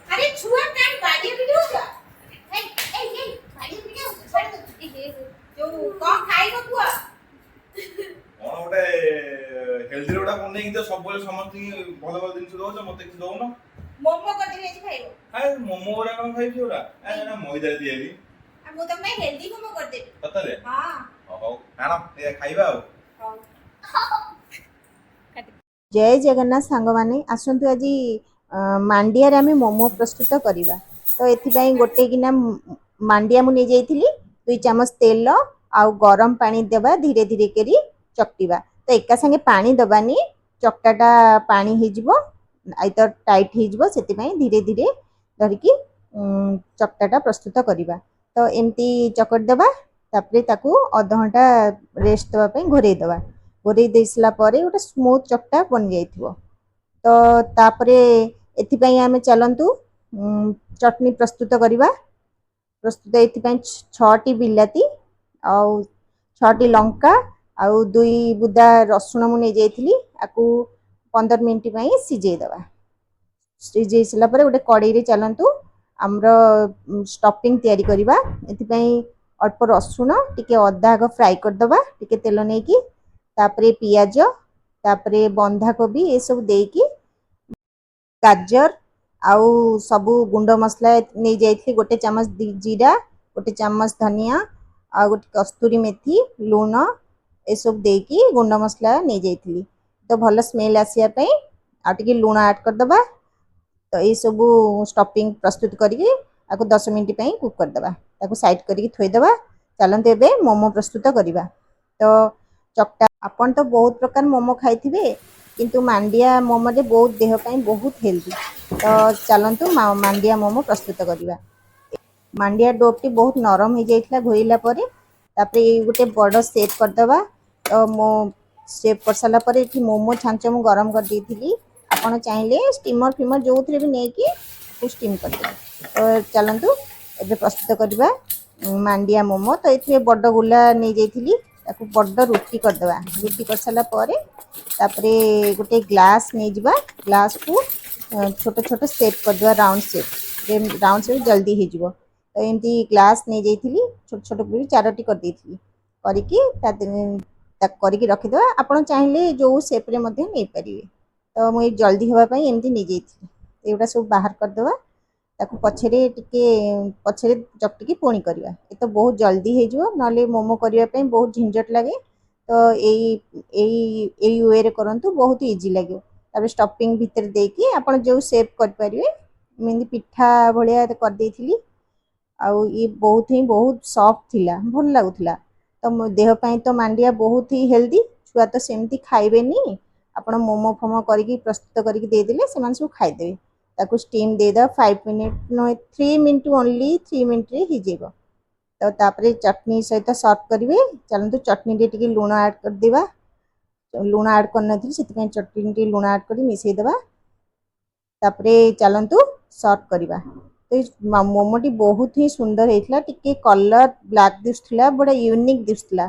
अरे छुआ कान बाड़ी वीडियो जा ए ए ए बाड़ी वीडियो छाड़ दे जो कौन खाइबो पुआ कौन गोटे हेल्दी रोडा बनै कि तो सब बेले समस्त भल भल जिनिस दउछ मते कि दउनो मोमो कर दिले छी खाइबो हाय मोमो ओरा कोन खाइछ ओरा ए ना मैदा दिएली आ मु तमे हेल्दी मोमो कर देबी सतरे हां हो आना ए खाइबा हां जय जगन्नाथ सांग माने आसंतु आज मांडिया रे आमे मोमो प्रस्तुत करिबा। तो एथिपाई गोटे गिना मांडिया मु नै जाइथिली 2 चम्मच तेल आउ गरम पानी देबा धीरे धीरे करी चकटिबा। तो एका संगे पानी दबानी चकटाटा पानी हे जिवो आई तो टाइट हे जिवो सेतिपाई धीरे धीरे धरिकी चकटाटा प्रस्तुत करिबा। तो एमती चकट देबा तापरे ताकू आधा घंटा रेस्ट देबा पई घोरै देबा। घोरै देसला परे गोटे स्मूथ चकटा बन जाइथिवो। तो तापरे एथिपाई आमे चलंतु चटनी प्रस्तुत करिबा। प्रस्तुत एथिपाई 6टी बिलाती आउ 6टी लंका आउ 2 बुदा रसुण मु नै जाइथिली आकू 15 मिनिट पई सिझे देबा। सिझे सला परे गोटे कढ़ाई रे चलंतु हमरो स्टफिंग तयारी करिबा। एथिपाई अल्प रसुण टिके अदा आग फ्राई कर दबा टिके तेल नै की तापरे पियाज तापरे बंधा कोबी ए सब देकी गाजर आउ सबु गुंड मसला नै जाइथि गोटे चम्मच जीरा गोटे चम्मच धनिया आ गोटे कस्तूरी मेथी लूण ए सब देकी गुंड मसला नै जाइथि। तो भल स्मेल आसिया पई आ टिके लूण ऐड कर दबा। तो ए सब स्टफिंग प्रस्तुत करिके आको 10 मिनिट पई कुक कर दबा ताको साइड करिके थोइ दबा। चलंत एबे मोमो प्रस्तुत करिबा। तो चकटा अपन तो बहुत प्रकार मोमो खाइथिबे किंतु मांडिया मोमो रे बहुत देह पई बहुत हेल्दी। तो चलंतु मांडिया मोमो प्रस्तुत करिबा। मांडिया डोटी बहुत नरम हो जाइतला घोइला परे तापरे गोटे बड़ शेप कर दबा। तो मो शेप कर साला परे एठी मोमो छांच मु गरम कर देथिली आपण चाहिले स्टीमर फिमर जोथरे भी नेकी स्टीम कर देबे। तो चलंतु एबे प्रस्तुत करिबा मांडिया मोमो। तो एथे बड़ गुला नै जाइथिली ताकू बड़ रोटी कर दबा। रोटी कर साला परे तापरे गोटे ग्लास नै जिबा ग्लास को छोटे छोटे शेप कर दबा राउंड शेप जल्दी हे जिवो। तो एमती ग्लास नै जाइथिली छोटे छोटे पूरी चारोटी कर देथिली करिकी ता करिकी रखि दबा। आपण चाहिले जो शेप रे मध्ये नै परिबे। तो मु जल्दी होबा पई एमती नै जाइथिली एटा सब बाहर कर दबा ताकू पछरे टिके पछरे चकटिकी पोणी करिवा। ए तो बहुत जल्दी हे जिवो नले मोमो करिवा पई बहुत झंझट लागे। तो एई वे रे करंतु बहुत इजी लागे। ताबे स्टफिंग भीतर देकी आपण जो शेप कर परिवे मेंदी पिठा भलिया कर देथिली आउ ई बहुत सॉफ्ट थिला भल लागुथिला। तो मो देह पई तो मांडिया बहुत ही हेल्दी छुआ तो सेमती खाइबेनी आपण मोमो फोमो करिकी प्रस्तुत करिकी दे देले सेमान सब खाइ देबे। ताकू स्टीम दे दा 5 minute no 3 minute only 3 minute रे ही जेबो। तो तापरे चटनी सहित सर्व करिवे। चलंतु चटनी रे टिके लूण ऐड कर देबा। लूण ऐड करना थी सेति चटनी टे लूण ऐड करी मिसई देबा। तापरे चलंतु सर्व करिबा। तो मोमोटी बहुत ही सुंदर हेतला टिके कलर ब्लैक दिसथिला बड़ा यूनिक दिसथिला।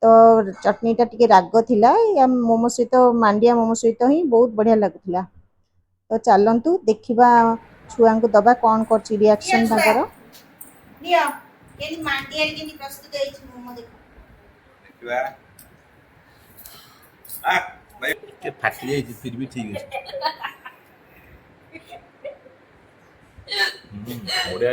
तो चटनीटा टिके राग थिला या मोमो सहित मांडिया मोमो सहित ही बहुत बढ़िया लागुथिला। तो चलंतु देखिबा छुआंकु दबा कोन करछि रिएक्शन ताकर नियो केनी मांडिया रे केनी प्रस्तुत होई छि मोमो देखिबा आ भाई के फाटी जाई फिर भी ठीक है। ओडिया